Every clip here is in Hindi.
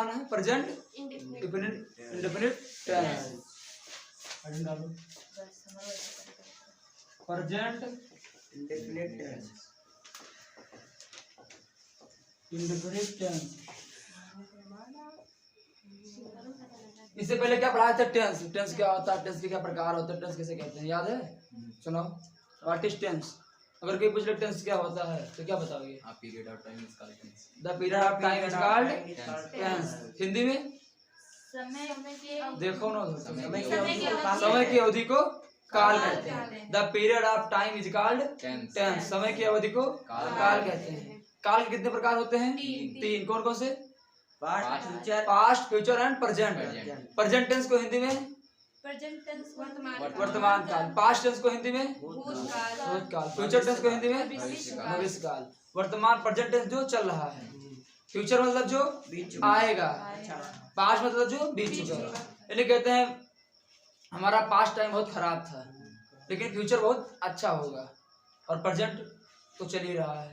बनाना है? Present indefinite tense. Present indefinite tense. इससे पहले क्या पढ़ाया था? टेंस। टेंस क्या होता है, टेंस के क्या प्रकार होते हैं, टेंस किसे कहते हैं, याद है? सुनो, व्हाट इज टेंस? अगर कोई पूछ ले टेंस क्या होता है तो क्या बताओगे? Period of time is called tense. The period of time is called tense. Hindi में देखो ना, समय की अवधि को काल कहते हैं। The period of time is called tense. समय की अवधि को काल कहते हैं। काल के कितने प्रकार होते हैं? तीन। कौन कौन से? Past, future and present. Present tense को हिंदी में वर्तमान काल। पास्ट टेंस को हिंदी में भूतकाल। फ्यूचर टेंस को हिंदी में भविष्य काल। वर्तमान प्रेजेंट टेंस जो चल रहा है। फ्यूचर मतलब जो आएगा। पास्ट मतलब जो बीत चुका है। यानी कहते हैं हमारा पास्ट टाइम बहुत खराब था लेकिन फ्यूचर बहुत अच्छा होगा, और प्रेजेंट तो चल ही रहा है।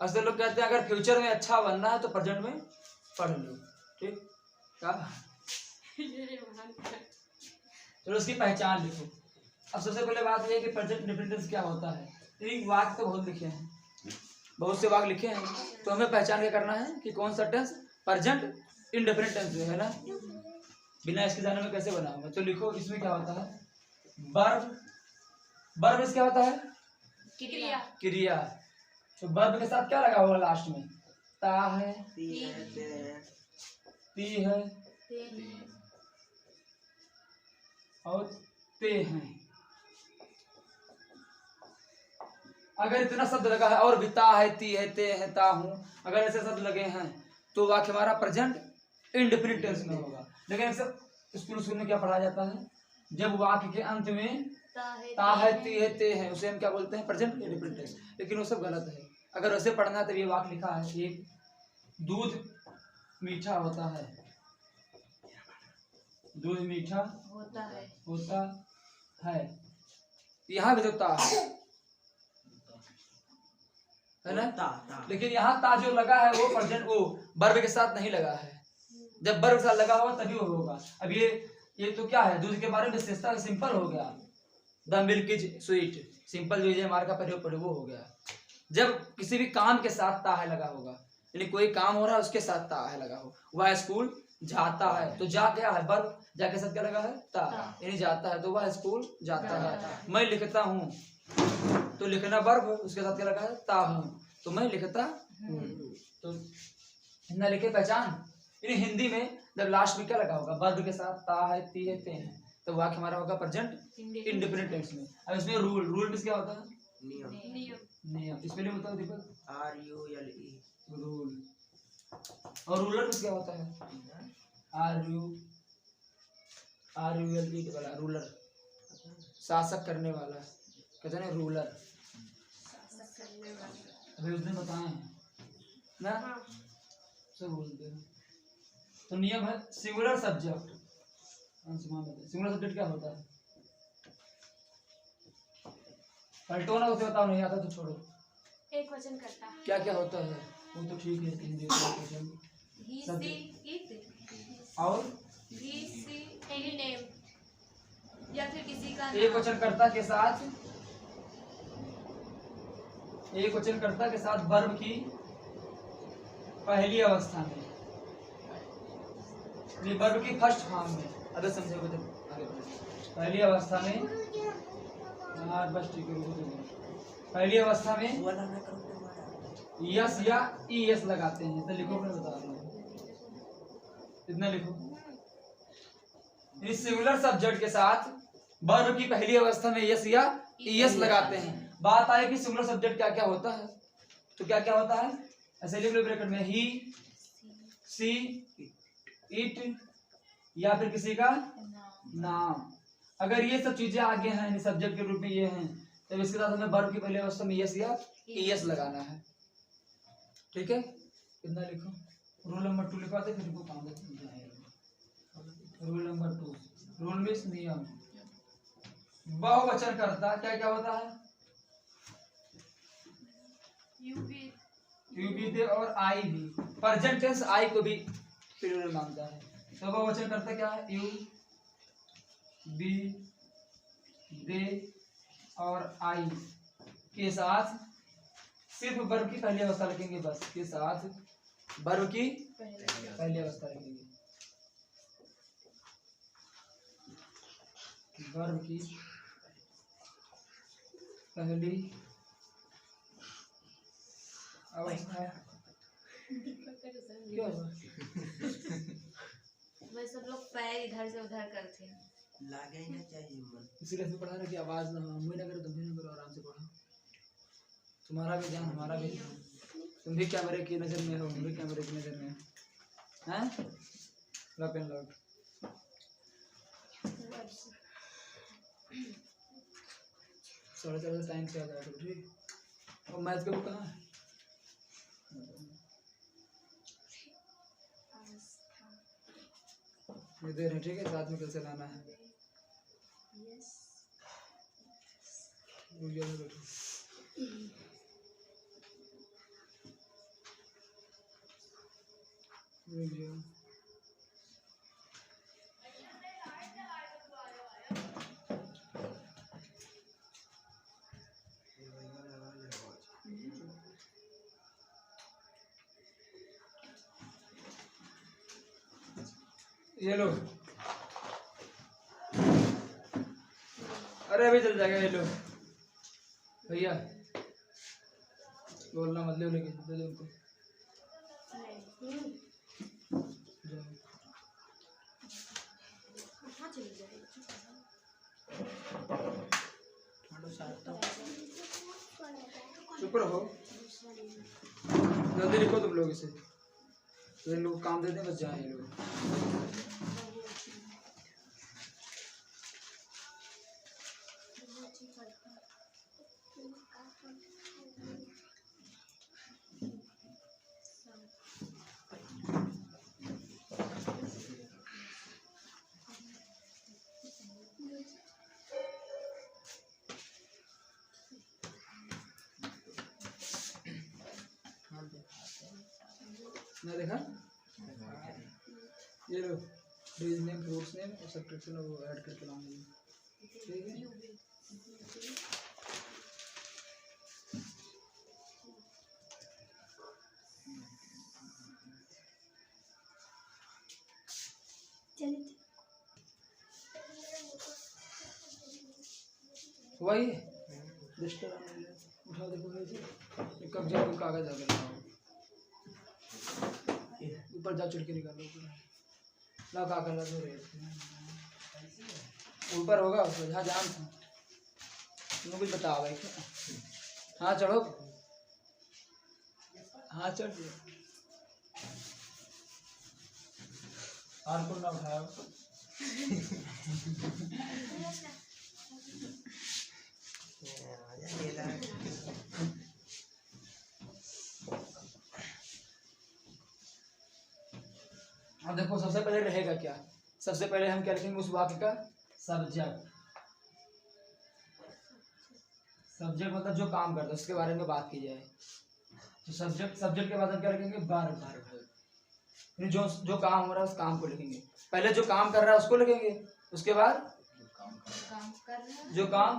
अक्सर लोग कहते हैं अगर फ्यूचर में अच्छा बनना है तो प्रेजेंट में पढ़ लो। ठीक, क्या? चलो उसकी पहचान लिखो। अब सबसे पहले बात यह है कि प्रेजेंट इंडेफिनिट टेंस क्या होता है। एक वाक्य तो बहुत लिखे हैं, बहुत से वाक्य लिखे हैं, तो हमें पहचान क्या करना है कि कौन सा टेंस प्रेजेंट इंडेफिनिट टेंस है ना। बिना इसके जाने में कैसे बनाऊंगा? तो लिखो, इसमें क्या होता है? वर्ब। वर्ब में क्या होता है? क्रिया। तो वर्ब के साथ क्या लगा होगा लास्ट में? ता है, ती है और ते हैं। अगर इतना शब्द लगा है और भी ता है, ती है, ते है, ता हूं, अगर ऐसे शब्द लगे हैं तो वाक्य हमारा प्रेजेंट इंडेफिनिट टेंस में होगा। लेकिन अक्सर स्कूल में क्या पढ़ाया जाता है? जब वाक्य के अंत में ता है, ती है, ते है, उसे हम क्या बोलते हैं? Present indefinite tense. लेकिन वो सब गलत है। अगर वैसे पढ़ना है तो ये वाक्य लिखा है, एक दूध मीठा होता है, दूध मीठा होता है। यहाँ भी तो ता है ना, लेकिन यहाँ ता जो लगा है वो प्रेजेंट, वो वर्ब के साथ नहीं लगा है। जब वर्ब के साथ लगा होगा तभी वो होगा। अब ये तो क्या है? दूध के बारे में विशेषता सिंपल हो गया, the milk is sweet. Simple जो मार का प्रयोग पड़े वो हो गया। जब किसी भी काम के साथ ता है लगा होगा, यानी कोई काम हो रहा है उसके साथ ता है लगा हो। वह स्कूल जाता है, तो जा क्या है? वर्ब। जा के साथ क्या लगा है? ता। यानी जाता है, तो वह स्कूल जाता है। मैं लिखता हूँ, तो लिखना वर्ब, उसके साथ क्या लगा है? ता हूँ, तो मैं लिखता हूँ। तो ना लिखे पहचान। यानी हिंदी में जब लास्ट में क्या लगा होगा? वर्ब के साथ ता है, ती है, ते है, तो वाक्य हमारा होगा प्रेजेंट इंडेफिनिट टेंस में। अब इसमें रूल। रूल में क्या होता है? नियम। इसमें बताओ दीपक। RULE rule. और रूलर में क्या होता है? RULE वाला रूलर, शासक करने वाला, कहते हैं रूलर। अभी उस दिन बताए ना, सब बोलते हैं। तो नियम है सिंगुलर सब्जेक्ट। सिंगुलर सब्जेक्ट क्या होता है? पलटो ना, उसे बताओ, नहीं आता तो छोड़ो। एक वचन करता है। क्या क्या होता है? वो तो ठीक है, हिंदी और एनी नेम या फिर किसी का एक वचनकर्ता के साथ, एक वचनकर्ता के साथ वर्ब की पहली अवस्था में, वर्ब की फर्स्ट फॉर्म में। अगर समझोगे तो आगे बढ़ो। पहली अवस्था में, बस ठीक है, पहली अवस्था में यस या ईएस लगाते हैं। तो लिखो, मैं बता रहा हूँ, इतना लिखो। इस सिंगुलर सब्जेक्ट के साथ वर्ब की पहली अवस्था में यस या ईएस लगाते हैं। बात आए कि सिंगुलर सब्जेक्ट क्या क्या होता है, तो क्या क्या होता है? ऐसे लिख लो ब्रैकेट में, ही, सी, इट या फिर किसी का नाम। अगर ये सब चीजें आगे हैं, सब्जेक्ट के रूप में ये हैं, तो इसके साथ हमें वर्ब की पहली अवस्था में यस या ईएस लगाना है। ठीक है, कितना लिखो? रूल नंबर 2 लिखवाते, फिर को काम रूल नंबर 2। रूल मींस नियम। बहुवचन करता क्या क्या होता है? यू भी दे और आई भी। प्रेजेंट टेंस आई को भी प्लूरल मानता है। तो बहुवचन करता क्या है? यू, बी, दे और आई के साथ सिर्फ वर्ब की पहली अवस्था लिखेंगे, बस के साथ वर्ब की पहली अवस्था लिखेंगे, वर्ब की पहली अवस्था। क्या हुआ? वह सब लोग पैर इधर से उधर करते हैं। लागे ही ना चाहिए मन। इसीलिए इसमें पढ़ा रहा कि आवाज ना हो, हम भी ना करो तुम भी ना करो, आराम से पढ़ो, तुम्हारा भी ध्यान हमारा भी ध्यान। तुम भी कैमरे की नजर में हो, हम भी कैमरे की नजर में हैं। Lock and lock. साढ़े 4 टाइम से आ जाएगा तो ठीक। और मैथ का बुक कहाँ है? ये देर है, ठीक है, साथ में कल से लाना है। रुक जाओ, बैठो। रुक जाओ। ये लो, अरे अभी चल जाएगा। ये लो भैया, बोलना मत, ले लेके दे दो उनको। चुप रहो, जल्दी लिखो तुम लोग इसे, तो इन लोग काम देते हैं, बस जाए ये लोग। ना देखा? ये लो, डेज नेम, फ्रूट्स नेम और सब्ट्रैक्शन वो ऐड करके लाऊंगी, ठीक है? हुआ ये? रजिस्टर उठाओ, देखो ये कब जाओ, कागज आ गया, ऊपर जा चढ़ के निकालो, ला का कर दो रे, ऊपर होगा उसको, जहाँ जान था तुमको कुछ बताओ भाई क्या? हाँ चढ़ो, हाँ चढ़ दिया, और को ना उठाओ। अब देखो, सबसे पहले रहेगा क्या? सबसे पहले हम क्या लिखेंगे? उस वाक्य का सब्जेक्ट। सब्जेक्ट मतलब जो काम करता है, उसके बारे में बात की जाए तो सब्जेक्ट के बाद हम क्या लिखेंगे? वर्ब। जो काम हो रहा है उस काम को लिखेंगे। पहले जो काम कर रहा है उसको लिखेंगे, उसके बाद जो काम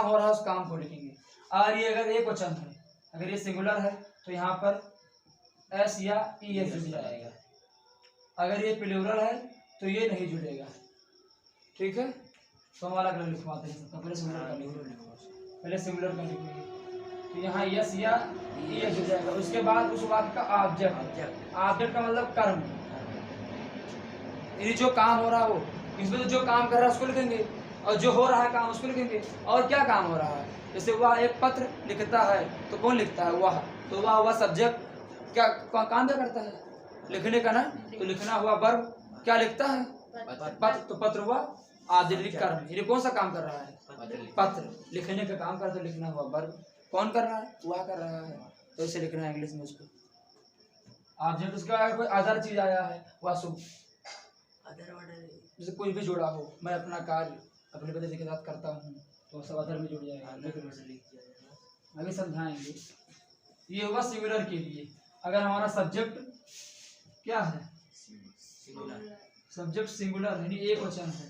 हो रहा है उस काम को लिखेंगे। और ये अगर एक वचन है, अगर ये सिंगुलर है तो यहाँ पर एस या ई एस जुड़ जाएगा। अगर ये प्लूरल है तो ये नहीं जुड़ेगा, ठीक है? तो हम अलग अलग लिखवाते हैं, तो पहले सिंगुलर का लिखेंगे, पहले सिंगुलर का लिखेंगे तो यहाँ यस या ई एस जुड़ जाएगा। उसके बाद उस वाक्य का ऑब्जेक्ट का मतलब कर्म, ये जो काम हो रहा है वो, इसमें तो जो काम कर रहा है उसको लिखेंगे और जो हो रहा है काम उसको लिखेंगे। और क्या काम हो रहा है? जैसे वह एक पत्र लिखता है तो कौन लिखता है? वह। तो वह सब्जेक्ट क्या काम क्या करता है? लिखने का ना, तो लिखना हुआ वर्ब क्या लिखता है? पत्र। तो पत्र हुआ ऑब्जेक्ट कर्म, ये कौन सा काम कर रहा है? पत्र लिखने का काम करता है, लिखना हुआ वर्ब कौन कर रहा है? वह कर रहा है, तो इसे लिखना है इंग्लिश में उसको ऑब्जेक्ट। उसके बाद कोई अदर चीज आया है, वह शुभ, जैसे कोई भी जुड़ा हो, मैं अपना कार्य अपने पति के साथ करता हूँ तो सब अदर में जुड़ जाएगा, आगे समझाएंगे। ये हुआ सिंगुलर के लिए। अगर हमारा सब्जेक्ट क्या है? सब्जेक्ट सिंगुलर यानी एक वचन है,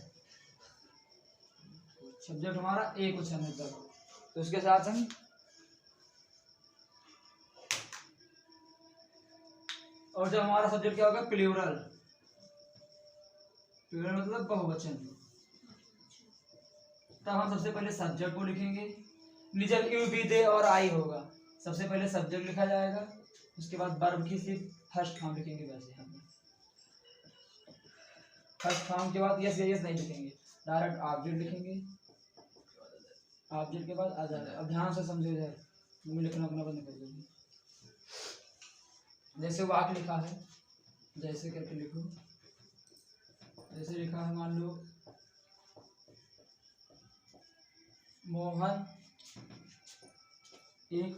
सब्जेक्ट हमारा एक वचन है तब, तो उसके साथ हम और जब हमारा सब्जेक्ट क्या होगा प्लूरल, प्लूरल मतलब बहुवचन, तब हम सबसे पहले सब्जेक्ट को लिखेंगे। जब यू बी दे और आई होगा, सबसे पहले सब्जेक्ट लिखा जाएगा, उसके बाद वर्ब की सिर्फ फर्स्ट फॉर्म लिखेंगे। वैसे हम फर्स्ट फॉर्म के बाद यस या यस नहीं लिखेंगे, डायरेक्ट ऑब्जेक्ट लिखेंगे। ऑब्जेक्ट के बाद आ जाएगा। अब ध्यान से समझो इधर, मैं लिखना अपना बंद कर दूंगी। जैसे वाक्य लिखा है, जैसे करके लिखो, जैसे लिखा है मान लो मोहन एक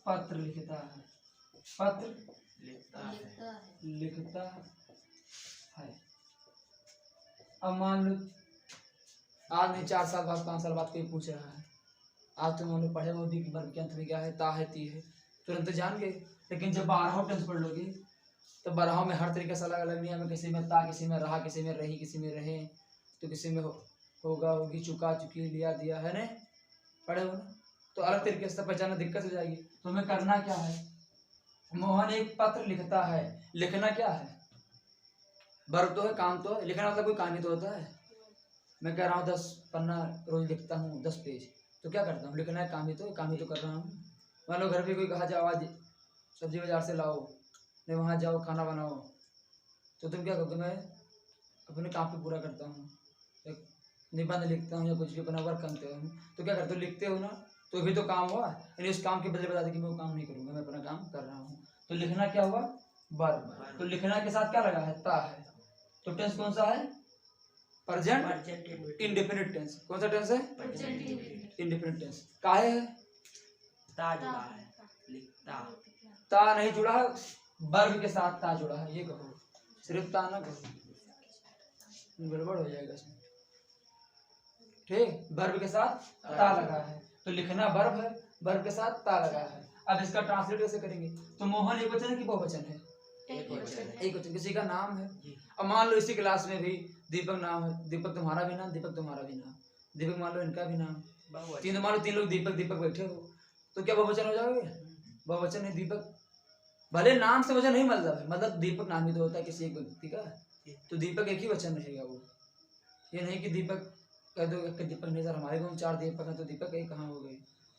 पत्र लिखता है, पत्र लिखता है। अब मान लो आज नहीं 4 साल बाद 5 साल बाद कोई पूछ रहा है, आज तुम लोग पढ़े हो भी वर्ग के अंत में क्या है, ता है ती है, तुरंत जान गए। लेकिन जब 12 टेंस पढ़ लोगे तो 12 में हर तरीके से अलग अलग नियम है, किसी में ता, किसी में रहा, किसी में रही, किसी में रहे, तो किसी में होगा, होगी, चुका, चुकी, लिया, दिया है ना, पढ़े हो ना, तो अलग तरीके से पहचानना दिक्कत हो जाएगी। तो हमें करना क्या है, मोहन एक पत्र लिखता है, लिखना क्या है, वर्ब तो है, काम तो है, लिखना मतलब कोई काम ही तो होता है। मैं कह रहा हूँ 10 पन्ना रोज लिखता हूँ, 10 पेज, तो क्या करता हूँ, लिखना है, काम ही तो कर रहा हूँ। मान लो घर पे कोई कहा जाओ आज सब्जी बाजार से लाओ, नहीं वहाँ जाओ खाना बनाओ, तो तुम क्या करते हो, मैं अपने काम पे पूरा करता हूँ, एक निबंध लिखता हूँ या कुछ भी अपना वर्क करते हूँ, तो क्या करते हो, लिखते हो ना, तो भी तो काम हुआ, यानी उस काम के बदले बता दे कि मैं वो काम नहीं करूँगा, मैं अपना काम कर रहा हूँ। तो लिखना क्या हुआ, वर्ब। तो लिखना के साथ क्या लगा है, ता है। तो टेंस कौन सा है, प्रेजेंट इंडेफिनिट टेंस। कौन सा टेंस है, इंडेफिनिट टेंस। काहे है, ता जुड़ा है, लिखता। ता नहीं जुड़ा है, वर्ब के साथ ता जुड़ा है, ये कहो, सिर्फ ता ना कहो, गड़बड़ हो जाएगा इसमें। ठीक, वर्ब के साथ ता लगा है, तो लिखना वर्ब है, वर्ब के साथ ता लगा है। अब इसका ट्रांसलेट कैसे करेंगे, तो मोहन एक वचन है कि बहुवचन है, एक वचन है। एक वचन, किसी का नाम है। अब मान लो इसी क्लास में भी दीपक नाम है, दीपक तुम्हारा भी नाम, दीपक तुम्हारा भी नाम, दीपक मान लो इनका भी नाम, तीन मान लो 3 लोग दीपक दीपक बैठे हो, तो क्या बहुवचन हो जाओगे, बहुवचन है दीपक। भले नाम से वजन नहीं मतलब है, मतलब दीपक नाम ही तो होता है किसी एक व्यक्ति का, तो दीपक एक ही वचन रहेगा वो। ये नहीं कि दीपक कह दो कि दीपक नहीं सर हमारे को 4 दीपक हैं तो दीपक एक कहाँ हो गए,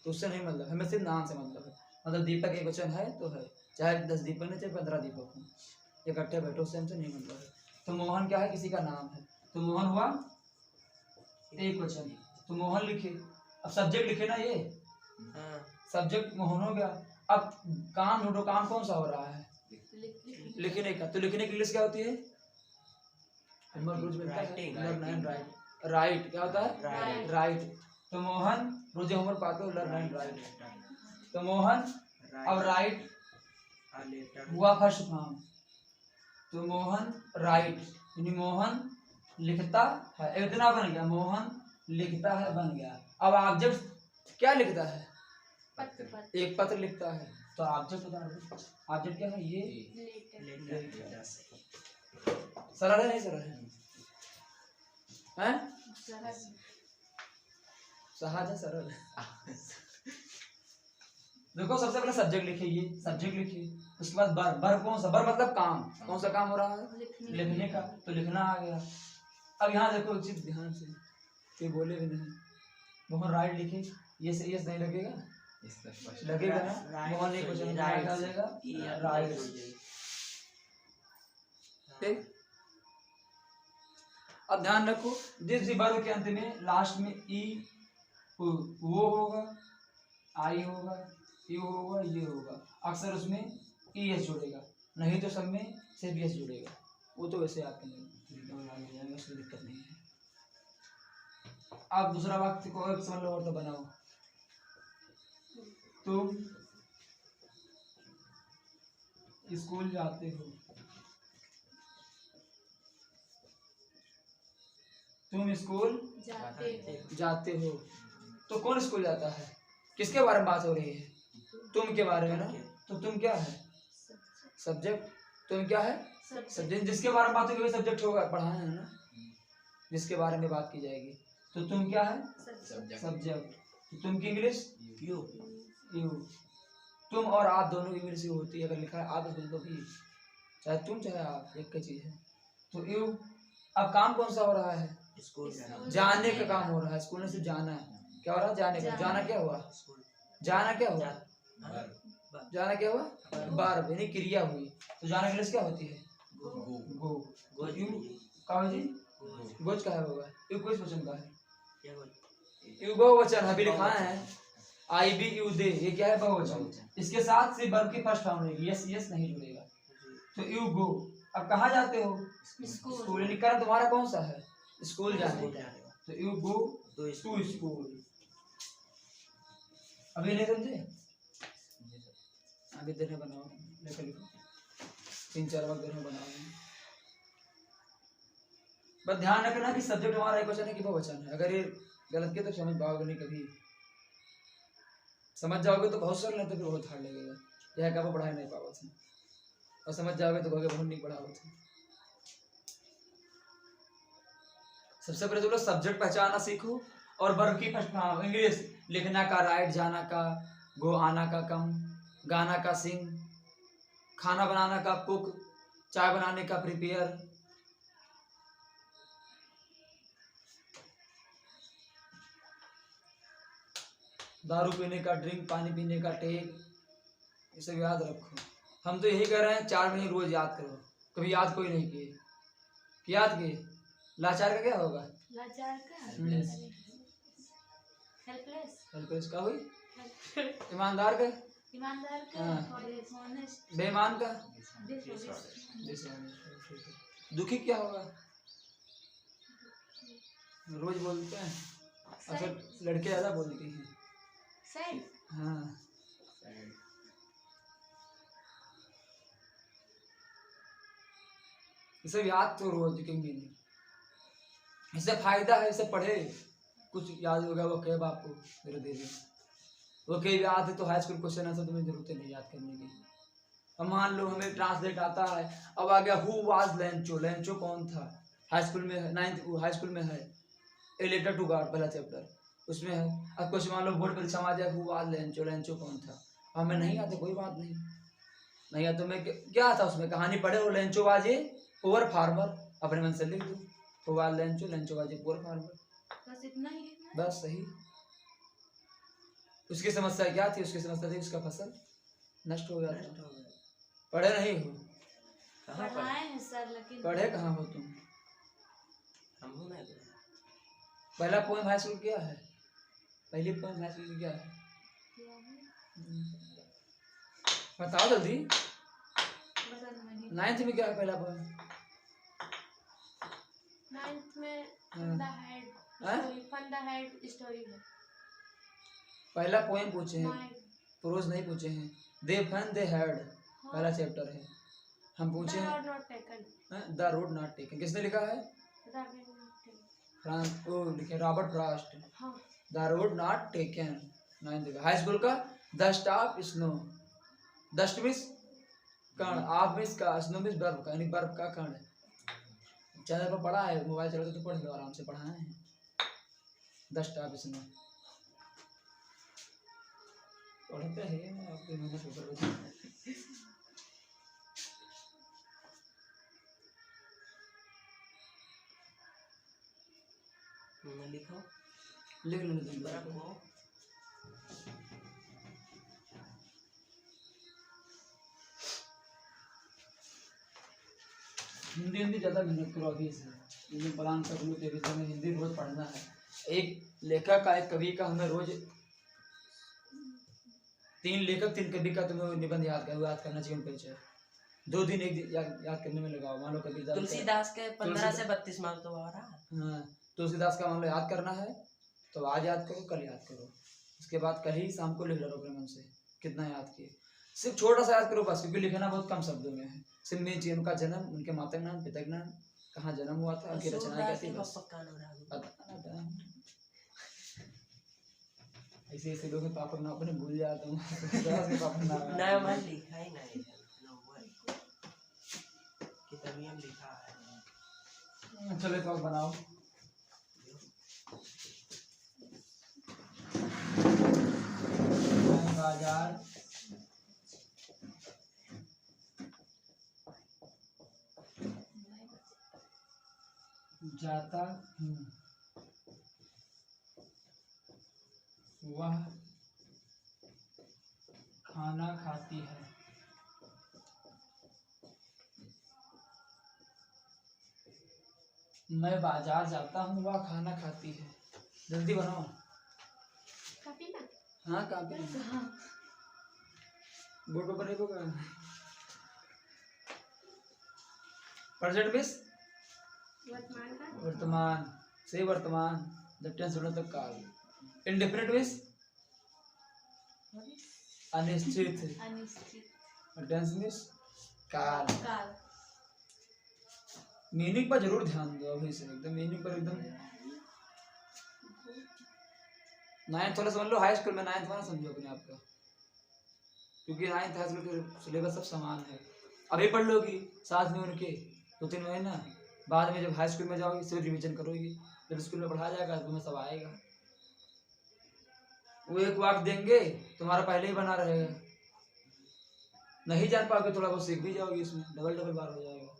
तो उससे नहीं मतलब, हमें सिर्फ नाम से मतलब है। मतलब दीपक एक वचन है तो है, चाहे 10 दीपक नहीं, चाहे 15 दीपक हो, इकट्ठे बैठो, उससे हमसे नहीं मतलब है। तो मोहन क्या है, किसी का नाम है, तो मोहन हुआ एक वचन, तो मोहन लिखे। अब सब्जेक्ट लिखे ना, ये सब्जेक्ट मोहन हो गया। अब काम ढूंढो, काम कौन सा हो रहा है, लिखने का। तो लिखने की इंग्लिश क्या होती है, रोज मिलता है, लर्न एंड राइट। राइट क्या होता है, राइट। तो मोहन रोज होमवर्क पाते हो, लर्न एंड राइट। तो मोहन अब राइट हुआ फर्स्ट फॉर्म, तो मोहन राइट यानी मोहन लिखता है, इतना बन गया, मोहन लिखता है बन गया। अब ऑब्जेक्ट क्या लिखता है, एक पत्र लिखता है, तो ऑब्जेक्ट बता दो, ऑब्जेक्ट क्या है, ये सरल है नहीं सरल है, हैं? सहज है, सरल है। देखो सबसे पहले सब्जेक्ट लिखिए, ये सब्जेक्ट लिखिए, उसके बाद वर्ब। वर्ब कौन सा, वर्ब मतलब काम, कौन सा काम हो रहा है, लिखने का, तो लिखना आ गया। अब यहाँ देखो एक चीज ध्यान से, कोई बोले भी नहीं, मोहन राइट लिखे, ये से यस नहीं लगेगा, लगेगा ना, मोहन एक वचन राइट आ जाएगा, राइट। ठीक, अब ध्यान रखो जिस भी वर्ब के अंत में लास्ट में ई वो होगा, आई होगा, यू होगा, ये होगा, अक्सर उसमें ई एस जुड़ेगा, नहीं तो सब में सिर्फ एस जुड़ेगा। वो तो वैसे आपके नहीं, उसमें दिक्कत नहीं है। आप दूसरा वाक्य को एक समझ लो और तो बनाओ, तुम स्कूल जाते हो, तुम स्कूल जाते हो, तो कौन स्कूल जाता है, किसके बारे में बात हो रही है, तुम के बारे में ना, तो तुम क्या है, सब्जेक्ट। तुम क्या है सब्जेक्ट, जिसके बारे में बात होगी सब्जेक्ट होगा, पढ़ाना है ना, जिसके बारे में बात की जाएगी। तो तुम क्या है सब्जेक्ट। तो तुम की इंग्लिश यू यू। तुम और आप दोनों की इंग्लिश यू होती है। अगर लिखा है आप तो भी, चाहे तुम चाहे आप, एक का चीज है। तो यू। अब काम कौन सा हो रहा है, स्कूल जाना जाने का काम हो रहा है। स्कूल में से जाना है, क्या हो रहा है जाने का। जाना क्या हुआ, स्कूल जाना क्या हुआ, हाँ? जाना क्या हुआ बार यानी क्रिया हुई। तो जाना इंग्लिश क्या होती है गो। गोज यू का हो जी, गोज का है होगा। यू किस वचन का है, क्या गोज यू बहुवचन अभी लिखा है आई बी यू दे, ये क्या है बहुवचन। इसके साथ से वर्ब की फर्स्ट फॉर्म रहेगी, यस यस नहीं जुड़ेगा। तो यू गो। अब कहाँ जाते हो स्कूल, यानी कर्म तुम्हारा कौन सा है स्कूल जाने का। तो यू गो दो टू स्कूल। अभी नहीं समझे, अभी दिन में बनाओ, लेकर लिखो 3-4 वक्त दिन में बनाओ। बस ध्यान रखना कि सब्जेक्ट हमारा एक वचन है कि बहुवचन है। अगर ये गलत किया तो समझ पाओगे नहीं कभी, समझ जाओगे तो बहुत सरल है, तो फिर बहुत हार्ड लगेगा। यह क्या वो पढ़ाई नहीं पाओगे थे, और समझ जाओगे तो कहोगे बहुत नहीं पढ़ा थे। सबसे पहले तो लोग सब्जेक्ट पहचानना सीखो, और वर्ब की इंग्लिश लिखना का राइट, जाना का गो, आना का कम, गाना का सिंग, खाना बनाना का कुक, चाय बनाने का प्रिपेयर, दारू पीने का ड्रिंक, पानी पीने का टेक, ये सब याद रखो। हम तो यही कह रहे हैं 4 महीने रोज याद करो। कभी याद कोई नहीं किए, याद किए। लाचार का क्या होगा, लाचार का हेल्पलेस, हेल्पलेस का हुई, ईमानदार का, ईमानदार का हाँ। ऑनेस्ट, बेईमान का, डिसऑनेस्ट, दुखी क्या होगा, रोज बोलते हैं अक्सर लड़के ज्यादा बोलती हैं। सैड, हाँ ये सब याद तो रोज की मीनिंग, इससे फायदा है। इससे पढ़े कुछ याद होगा, वो कहे आपको मेरे दे दे, वो कई याद है तो हाई स्कूल क्वेश्चन आंसर तुम्हें जरूरत नहीं याद करने की। अब मान लो हमें ट्रांसलेट आता है, अब आ गया हु वाज लेंचो, लेंचो कौन था, हाई स्कूल में है, 9th हाई स्कूल में है ए लेटर टू गॉड पहला चैप्टर उसमें है। अब कुछ मान लो बोर्ड परीक्षा में आ जाए हु वाज लेंचो, लेंचो कौन था, हमें नहीं आते कोई बात नहीं, नहीं आता तो मैं क्या था उसमें कहानी पढ़े हो, लेंचो वाजे पुअर फार्मर, अपने मन से लिख दो हु वाज लेंचो, लेंचो वाजे पुअर फार्मर, बस इतना ही है। बस सही। उसकी समस्या क्या थी, उसकी समस्या थी उसका फसल नष्ट हो गया था। पढ़े नहीं हो, कहाँ पर पढ़ाए हैं सर, लेकिन पढ़े कहाँ हो तुम। हम हो नहीं पहला पोएम हाई स्कूल क्या है, पहली पोएम हाई स्कूल की क्या है, बताओ जल्दी। पसंद नहीं। 9th में क्या है पहला पोएम, 9th में हाँ। फन द हेड स्टोरी है। पहला पोएम पूछे हैं, माइंड, प्रोज नहीं पूछे हैं। दे फन दे हैड पहला चैप्टर है, हम पूछे हैं not taken, the road not taken किसने लिखा है, फ्रांस ओ लिखे रॉबर्ट फ्रॉस्ट। हाँ, the road not taken 9th high school का। द स्टॉप स्नो, डस्ट मिस कण, आप मिस का, स्नो मिस बर्फ का, यानी बर्फ का कण। चैनल पर पढ़ा है, मोबाइल चलाते तो पढ़ लो, आराम से पढ़ाए हैं। द स्टॉप स्नो पढ़ते हैं आपके मेहनत ऊपर बची। लिखो लिख लो तुम बर्फ को हिंदी ज्यादा मेहनत करो अभी से, हिंदी प्लान कर लो कि हमें हिंदी रोज पढ़ना है। एक लेखक का एक कवि का हमें रोज 3 लेखक 3 कवि का तुम्हें निबंध याद करना चाहिए उन परिचय। 2 दिन 1 दिन याद करने में लगाओ। मान लो कबीर तुलसीदास के 15 से 32 मार्क तो आ रहा। हाँ तुलसीदास का मान लो याद करना है तो आज याद करो, कल याद करो, उसके बाद कल ही शाम को लिख लो अपने मन से कितना याद किए। सिर्फ छोटा सा याद करो बस, क्योंकि लिखना बहुत कम शब्दों में है। सिम्मी जी उनका जन्म, उनके माता का नाम, पिता का नाम, कहाँ जन्म हुआ था, उनकी रचनाएं क्या थी, बस ऐसे ऐसे लोग पापा नाम अपने भूल जाता हूँ। पापा नाम ना मान लिखा ही नहीं। ये तभी हम लिखा है। चलो एक और बनाओ। मैं बाजार जाता हूँ, वह खाना खाती है। मैं बाजार जाता हूँ, वह खाना खाती है। जल्दी बनाओ। कॉपी ना हाँ काफी बोर्ड पर लिखोगा। प्रेजेंट मिस वर्तमान का वर्तमान, सही वर्तमान। जब टेंस होने तक काल। इंडिफरेंट मिस अनिश्चित, अनिश्चित टेंस मिस काल। काल मीनिंग पर जरूर ध्यान दो अभी से, एकदम मीनिंग पर एकदम। 9th वाला समझ लो, हाई स्कूल में 9th वाला समझो अपने आप का, क्योंकि 9th हाई स्कूल के सिलेबस सब समान है। अभी पढ़ लोगी साथ में उनके 2-3 महीना, बाद में जब हाई स्कूल में जाओगी सिर्फ रिवीजन करोगी, जब स्कूल में पढ़ाया जाएगा तुम्हें सब आएगा। वो एक वाक्य देंगे तुम्हारा पहले ही बना रहेगा, नहीं जान पाओगे थोड़ा बहुत सीख भी जाओगी, इसमें डबल डबल बार हो जाएगा।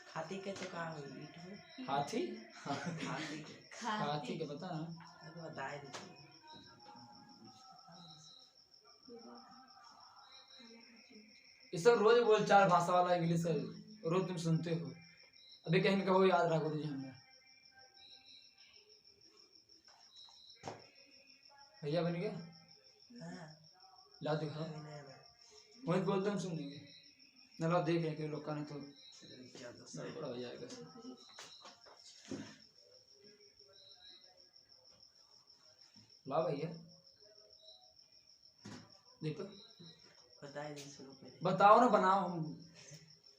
खाती के तो कहा हुई ईट में हाथी, खाती हाथी के पता ना। अरे बताए दीजिए। ये सब रोज बोल चार भाषा वाला इंग्लिश है, रोज तुम सुनते हो, अभी कहीं कहो याद रखो तुझे। हमें भैया बन गया, हाँ ला दिखाओ। अभी नहीं आना। वही बोलते हम सुन लेंगे ना, ला देख लेंगे लोग का, नहीं तो चलो गड़बड़ हो जाएगा। ला भैया देखो, बताए दीजिए शुरू पहले। बताओ ना, बनाओ।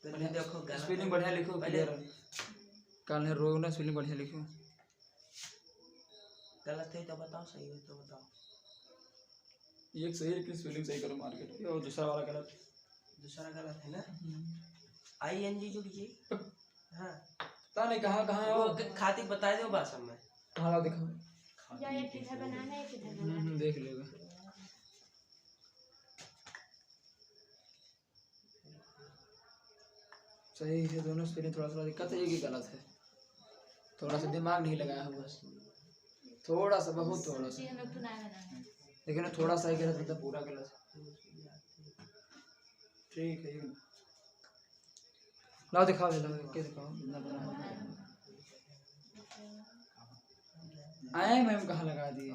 तो नहीं देखो गलत स्पेलिंग बढ़िया लिखो, पहले क्लियर। कल ने रो ना, स्पेलिंग बढ़िया लिखो। गलत है तो बताओ, सही है तो बताओ। एक सही है कि स्पेलिंग सही करो मार्केट, और दूसरा वाला गलत। दूसरा गलत है ना, ING जुड़िए। हाँ पता नहीं कहाँ कहाँ वो हो। खाती बताए दो भाषा में। कहाँ ला दिखाओ। या एक किधर बनाना है, किधर बनाना है। देख लेगा। सही है दोनों स्पेलिंग, थोड़ा थोड़ा दिक्कत है, एक ही गलत है, थोड़ा सा दिमाग नहीं लगाया है बस, थोड़ा सा, बहुत थोड़ा सा। हम लोग तो नहीं बनाना है। लेकिन थोड़ा सा ही गलत मतलब पूरा गलत है। ठीक है, लाओ दिखाओ, लाओ के दिखाओ जितना बना हो। आए मैम कहाँ लगा दिए,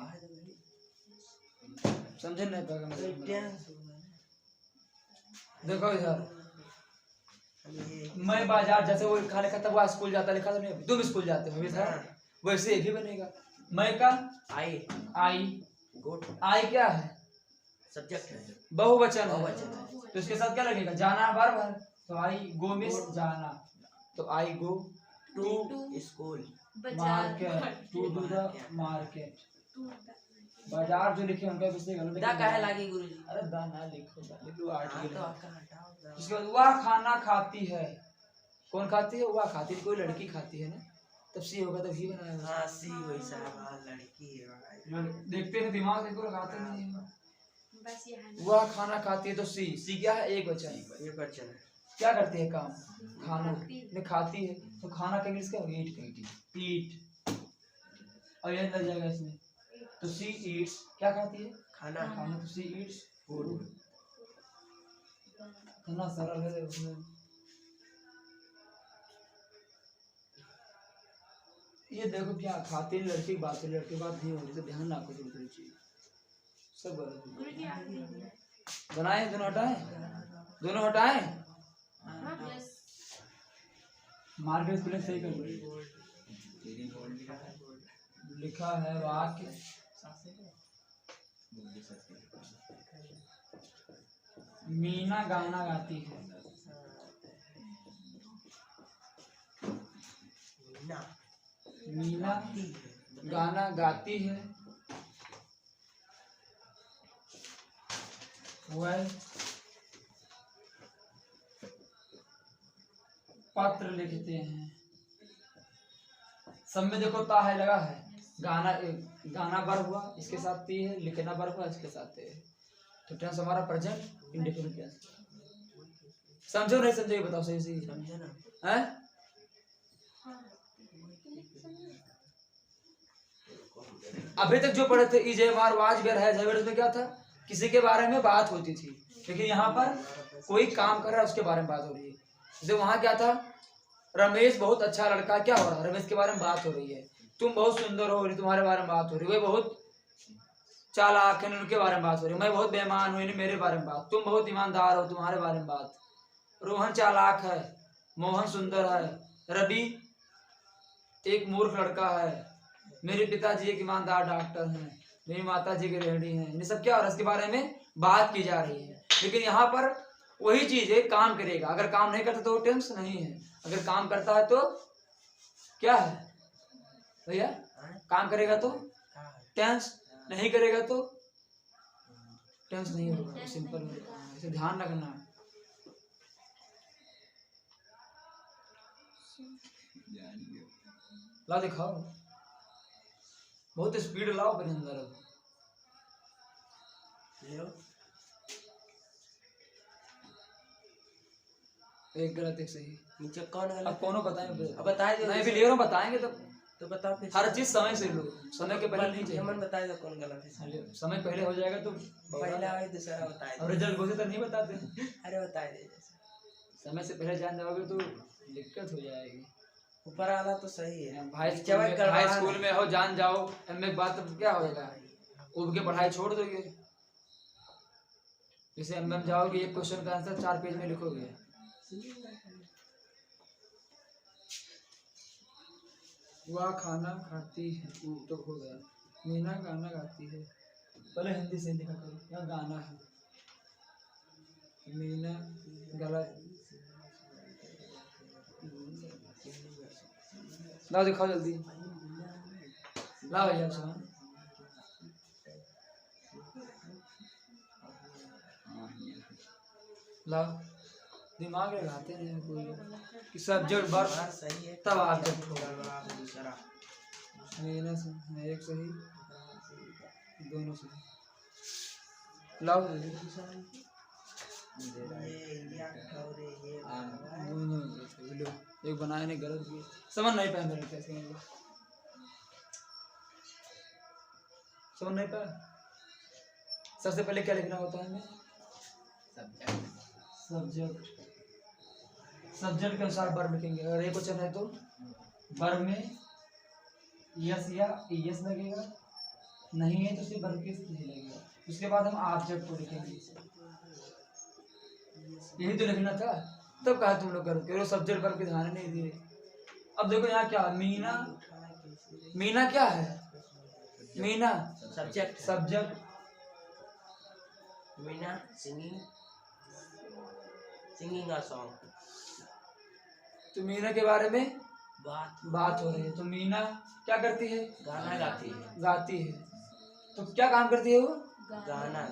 समझे नहीं पाएगा मतलब। देखो इधर, मैं बाजार, जैसे वो लिखा लिखा था वो स्कूल जाता लिखा था नहीं, तुम स्कूल जाते हो इधर, वैसे एक ही बनेगा। मैं का आई आई, गुड आई क्या है, सब्जेक्ट है, बहुवचन है, बहुवचन है। तो इसके साथ क्या लगेगा, जाना बार बार, तो आई गो मिस जाना, तो I go to school market, to do the market. बाजार जो लिखे उनका कुछ गलत दा काहे लागी गुरुजी? अरे दा ना लिखो, दा लिखो हाँ आर्टिकल। तो आपका हटाओ दा। इसके बाद वह खाना खाती है, कौन खाती है, वह खाती है, कोई लड़की खाती है ना, तब सी होगा, तब ही बनाया होगा। हाँ सी वैसा है, हाँ लड़की है भाई। देखते हैं दिमाग देखो, लगाते नहीं हैं। बस यहाँ वह खाना खाती है, तो सी क्या है, एक वचन। ये क्वेश्चन है। क्या करती है काम, खाना ने खाती है, तो खाना का इंग्लिश क्या होगा, ईट, ईट, और ये लग जाएगा इसमें, तो सी ईट्स, क्या खाती है, खाना खाना, तो सी ईट्स फूड। कितना सरल है उसमें। ये देखो क्या खाती है, लड़की की बात है, लड़की की बात नहीं हो रही, तो ध्यान रखो थोड़ी थोड़ी चीज, सब गलत है। गुरुजी आप दीजिए। बनाए दोनों हटाए, दोनों हटाए, हाँ यस मार्केट स्पेलिंग सही कर दो। लिखा है वाक्य, मीना गाना गाती है, ना मीना गाना गाती है, वह पत्र लिखते हैं। सब में देखो ता है लगा है। गाना गाना वर्ब हुआ, इसके साथ ती है। लिखना वर्ब हुआ, इसके साथ ते है। तो टेंस हमारा प्रेजेंट इंडेफिनिट टेंस। समझो नहीं समझो ये बताओ सही सही समझे ना? हैं? अभी तक जो पढ़े थे इजे वार वाज वेर है जवेर, उसमें क्या था? किसी के बारे में बात होती थी। लेकिन यहाँ पर कोई काम कर रहा है उसके बारे में बात हो रही है। जैसे वहां क्या था? रमेश बहुत अच्छा लड़का, क्या हो रहा है? रमेश के बारे में बात हो रही है। तुम बहुत सुंदर हो, तुम्हारे बारे में बात हो रही है। वे बहुत चालाक है, उनके बारे में बात हो रही है। मैं बहुत बेईमान हूँ, मेरे बारे में बात। तुम बहुत ईमानदार हो, तुम्हारे बारे में बात। रोहन चालाक है, मोहन सुंदर है, रवि एक मूर्ख लड़का है, मेरे पिताजी एक ईमानदार डॉक्टर हैं, मेरी माता जी की गृहिणी हैं। ये सब क्या और इसके बारे में बात की जा रही है। लेकिन यहाँ पर वही चीज है, काम करेगा। अगर काम नहीं करता तो टेंस नहीं है, अगर काम करता है तो क्या है भैया? काम करेगा तो टेंस, नहीं करेगा तो टेंस नहीं होगा। सिंपल है, इसे ध्यान रखना। ला दिखाओ, बहुत स्पीड लाओ अपने अंदर। एक गलत एक सही। नीचे कौन अब गलत? कौन बताएं? अब बताए दो। नहीं भी ले बताएंगे तो बताओ फिर। हर चीज समय से लो, समय के पहले नहीं हमन चाहिए। बताए दो कौन गलत है। समय पहले हो जाएगा तो पहला और दूसरा बताए और दो। रिजल्ट घोषित तो नहीं बताते। अरे बताए दे जैसे। समय से पहले जान जाओगे तो दिक्कत हो जाएगी। ऊपर वाला तो सही है। हाई स्कूल में हो जान जाओ, एमए के बाद तो क्या होगा? उब के पढ़ाई छोड़ दोगे। जैसे एमए में जाओगे, एक क्वेश्चन का आंसर 4 पेज में लिखोगे। वह खाना खाती है, तो हो गया। मीना गाना गाती है, पहले हिंदी से लिखा करो। यह गाना है, मीना गलत। लाओ दिखाओ जल्दी, लाओ भैया सामान। लाओ, दिमाग लगाते हैं कोई कि सब्जेक्ट वर्ब सही है तब ऑब्जेक्ट होगा। दूसरा मीना से एक सही, दोनों सही। लाओ ये दोनों लो। एक बनाए नहीं गलत किए, समझ नहीं पाए मेरे कैसे होगा। समझ नहीं पाया। सबसे पहले क्या लिखना होता है हमें? सब्जेक्ट। सब्जेक्ट के अनुसार वर्ब लिखेंगे। अगर एक क्वेश्चन है तो वर्ब में यस या यस लगेगा, नहीं है तो सिर्फ वर्ब के नहीं लगेगा। उसके बाद हम ऑब्जेक्ट को लिखेंगे। यही तो लिखना था, तब कहा तुम लोग करो। सब्जेक्ट वर्ब के ध्यान नहीं दिए। अब देखो यहाँ क्या, मीना, मीना क्या है? Meena subject. Subject. Meena singing a song. तो मीना के बारे में बात हो रही है। तो मीना क्या करती है? गाना गाती है। गाती है। तो क्या काम करती है वो? गाना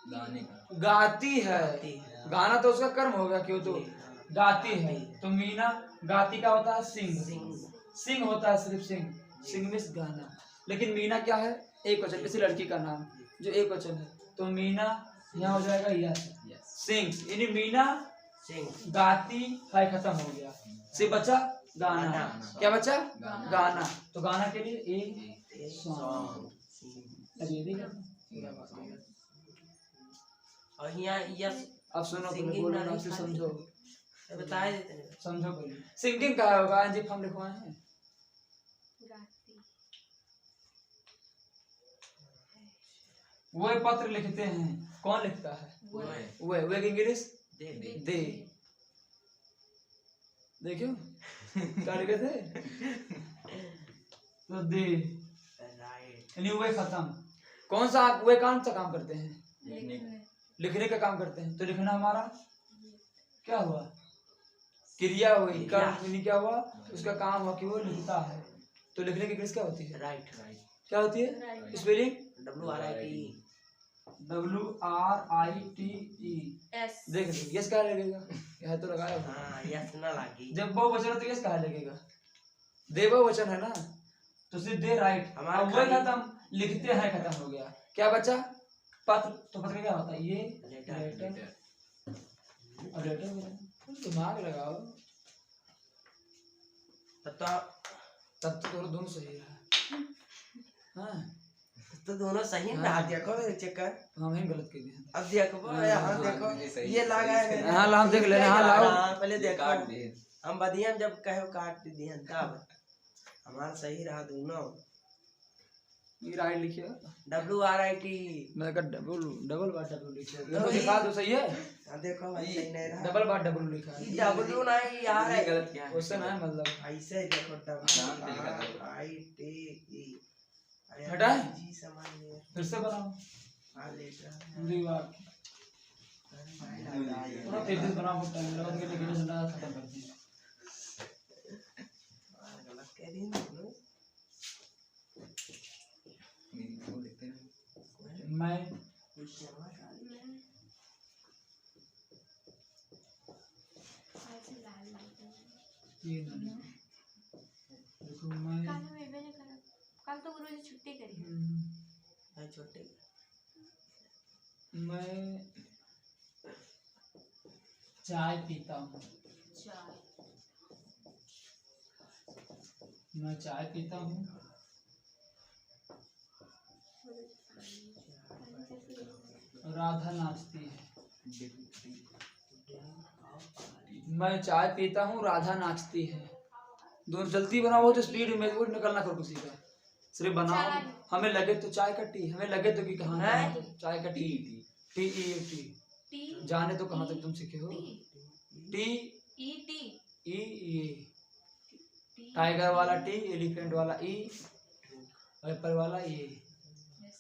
गाती है। गाती है। गाना तो उसका कर्म होगा कि वो तो गाती है। तो मीना गाती का होता है सिंग। सिंग होता है सिर्फ सिंग। सिंग मीन्स गाना। लेकिन मीना क्या है? एक वचन, किसी लड़की का नाम जो एक वचन है। तो मीना यहाँ हो जाएगा यस, सिंग्स। यानी मीना गाती है, खत्म हो गया। सिर्फ बचा गाना। क्या बचा? गाना। तो गाना के लिए ए सॉन्ग। अब ये भी और यहाँ यस। अब सुनो, Singing बोलो ना ना, आपसे समझो, बताए देते हैं। समझो पहले। सिंगिंग का होगा जी, हम लिखवाए हैं। वो पत्र लिखते हैं। कौन लिखता है? वे की इंग्लिश दे। देखियो क्या लिखे थे? तो दे यानी वे खत्म। कौन सा वे कौन सा काम करते हैं? लिखने का काम करते हैं। तो लिखना हमारा क्या हुआ? क्रिया हुई, कर्म। यानी क्या हुआ? उसका काम हुआ कि वो लिखता है। तो लिखने की इंग्लिश क्या होती है? राइट। क्या होती है? Spelling WRIT। WRITE। एस देख लो यस क्या लगेगा, यह तो लगाया हुआ। हाँ यस ना लागी। जब बहुवचन है तो यस क्या लगेगा, दे बहुवचन है ना, तो सिर्फ दे राइट। हमारा अब वही खत्म, लिखते हैं खत्म हो गया। क्या बचा पत्र, तो पत्र क्या होता है, ये लेटर। और लेटर दिमाग लगाओ, तब तो दोनों सही है। हाँ तो दोनों सही हाँ। ना, देखो चेक कर। हम ही गलत कर दिए। अब देखो यहाँ देखो ये लगा है। हाँ लाओ देख लेना, हाँ लाओ। हाँ, पहले देखो हम बदिया जब कहे काट दिए तब हमारा सही रहा दोनों। ये राइट लिखिए, WRIT। मैं का डबल बार डब्ल्यू लिखिए, देखो दिखा दो सही है। हाँ, देखो भाई सही नहीं रहा। डबल बार डब्ल्यू लिखा है, W नहीं यार है गलत क्या है? उससे ना है मतलब। ऐसे ही देखो WRITE। हटा है? जी समझ में फिर से बनाओ आ लेटर। दीवार थोड़ा तेजी से बनाओ, बहुत टाइम लगा, लेकिन जल्दी खत्म कर दिए। गलत कह रही है मैं आज लाल लाल ये ना देखो मैं कल में मैंने करा, कल तो गुरुजी छुट्टी करी। भाई छोटे मैं चाय पीता हूँ, चाय मैं चाय पीता हूँ। राधा नाचती है, मैं चाय पीता हूँ, राधा नाचती है। दोनों जल्दी बनाओ तो स्पीड में कुछ निकलना कर किसी का, सिर्फ बनाओ। हमें लगे तो चाय का टी, हमें लगे तो कि कहाँ है? चाय का टी, टी टी टी जाने तो कहाँ तक तुम सीखे हो। टी ई टी ई ये टाइगर वाला टी, एलिफेंट वाला ई, एप्पल वाला ये। यस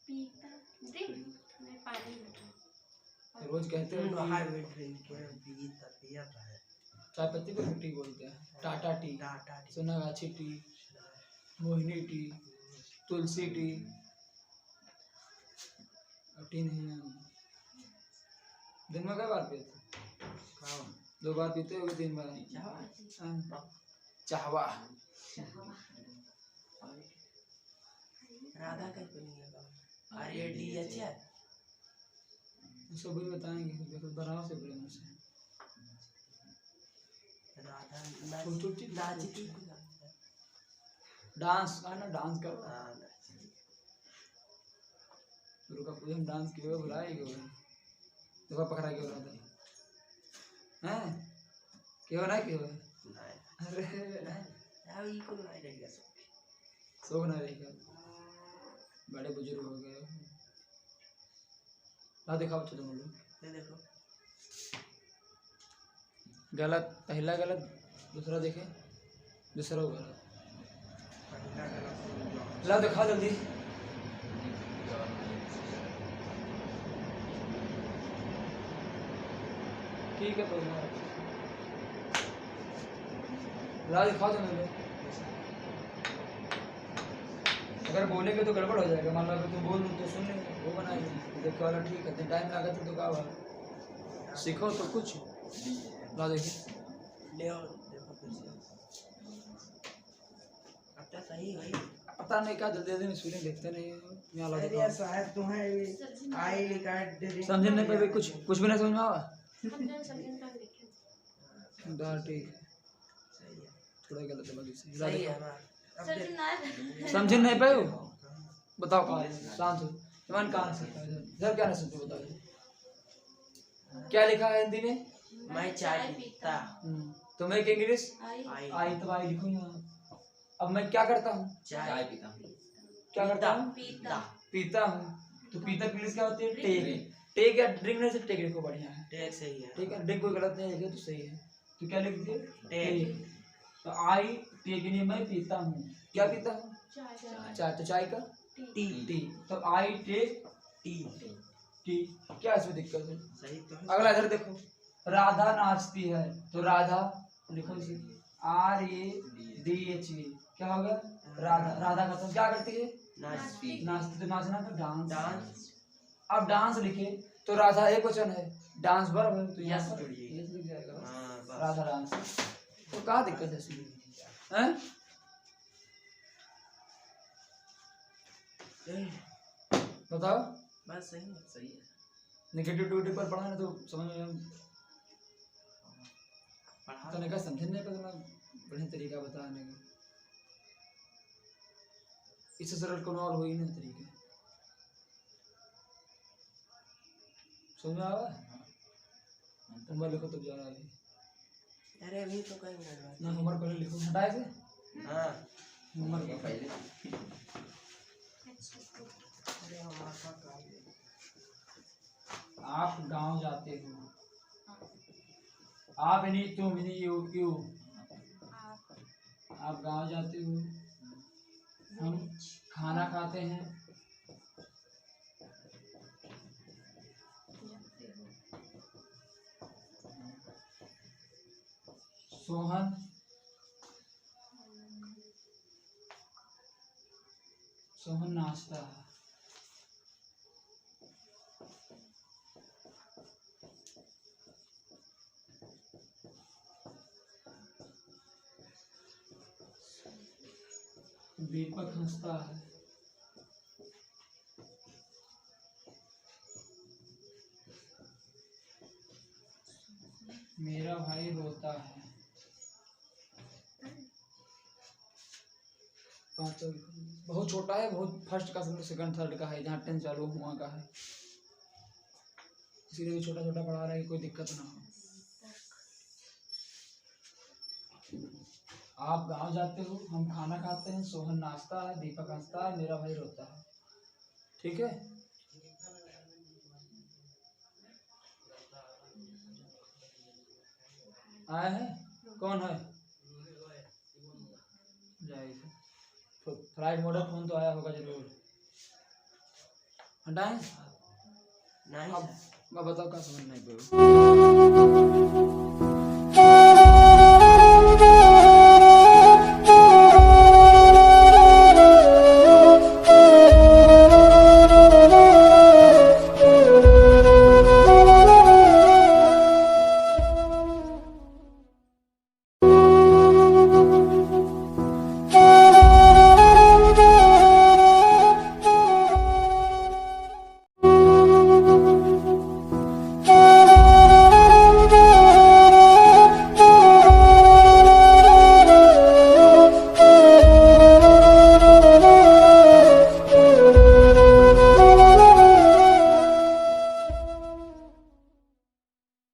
पीता दे मैं पानी लेता रोज कहते हो बाहर टी, में ड्रिंक के भी तबियत है। चाय पत्ती को टी बोलते हैं। Tata tea, Tata Sonagachi tea, Mohini tea, Tulsi tea. अब टी नहीं है, दिन में कई बार पीते, दो बार पीते हो, 3 बार। हाँ। चाहवा राधा का तो नहीं है RADH है। सब भी बताएंगे, देखो बनाओ से बड़े से। राधा छोटी नाचती डांस ना, डांस कर हाँ, दुर्गा पूजा में डांस किए हुए बुलाए गए, देखो पकड़ा क्यों रहा था हैं, क्यों ना क्यों। अरे यार ये को नहीं रहेगा सो ना रहेगा, बड़े बुजुर्ग हो गए। ला दिखाओ तो तुम लोग। ये देखो गलत, पहला गलत, दूसरा देखे, दूसरा गलत। पहला गलत। ला दिखाओ जल्दी। ठीक है पहला, ला दिखाओ तुम लोग। अगर बोलेंगे तो गड़बड़ हो जाएगा, मान लो अगर तुम बोल तो सुन लेंगे, वो बनाएंगे। देखो वाला ठीक है, टाइम लगा तो क्या हुआ, सीखो तो कुछ। ला देखिए, ले आओ देखो कैसे अब तो सही है। पता नहीं क्या जल्दी जल्दी में स्पेलिंग देखते नहीं है। यहाँ ला अरे दिखाओ, शायद तुम्हें आई लिखा है समझ नहीं पाए, कुछ कुछ भी नहीं समझ में आवा। समझन का लिखे दा ठीक है, सही है। थोड़ा गलत है बाकी से। ला सही है दिखाओ। ना अब सर जी देख- ना समझ नहीं पाए हो, बताओ कहाँ है? शांत हो, ईमान कहाँ से इधर क्या नहीं सुनते, बताओ क्या लिखा है हिंदी में। मैं चाय पीता तो मैं इंग्लिश आई आई आई, तो आई लिखूँ यहाँ। अब मैं क्या करता हूँ, चाय पीता हूँ। क्या करता हूँ, पीता पीता हूँ। तो पीता की इंग्लिश क्या होती है, टेक। टेक या ड्रिंक नहीं, सिर्फ टेक लिखो, बढ़िया है। टेक सही है। ठीक है, ड्रिंक कोई गलत नहीं लिखे तो सही है। तो क्या लिख दिए, टेक। तो आई टेक के लिए मैं पीता हूँ, क्या पीता हूँ, चाय चाय। तो चाय का टी टी, तो आई टेक टी टी। क्या इसमें दिक्कत है। सही तो है। अगला इधर देखो, राधा नाचती है, तो राधा लिखो इसे RADHA क्या हो गया? राधा। राधा का तुम क्या करती है? नाचती। नाचती। तो नाचना तो डांस। डांस। अब डांस लिखे तो राधा एक वचन है, डांस वर्ब है, तो यहाँ यस पर जोड़िए। यस लिख जाएगा बस। हाँ बस। राधा डांस। तो क्या दिक्कत है इसमें? हैं? बताओ। बस सही है, सही है। नेगेटिव टू पर पढ़ा ना तो समझ में पढ़ा तो नहीं समझने का तो बढ़िया तरीका बताने का। इससे सरल कोनो और हो ही नहीं तरीके। समझ में आ रहा है? होमवर्क लिखो तब जा रहा है। अरे अभी तो कहीं नहीं। ना होमवर्क पहले लिखो, हटाए से हाँ होमवर्क पहले। अरे हमारा काम है। आप गांव जाते हो। आप यानी तुम यानी यू। आप गांव जाते हो। हम खाना खाते हैं। सोहन नाचता है। दीपक हंसता है। मेरा भाई रोता है। बहुत छोटा है, बहुत फर्स्ट का सेकंड थर्ड का है, जहाँ 10 चालू हुआ का है, इसीलिए छोटा छोटा पढ़ा रहा है कि कोई दिक्कत ना हो। आप गांव जाते हो, हम खाना खाते हैं, सोहन नाचता है, दीपक हंसता है, मेरा भाई रोता है। ठीक है। आए हैं? कौन है? जाएगा फ्लाइट मोड फोन तो आया होगा जरूर। हटाएं? नहीं अब सर। बताओ क्या समझ नहीं पाए।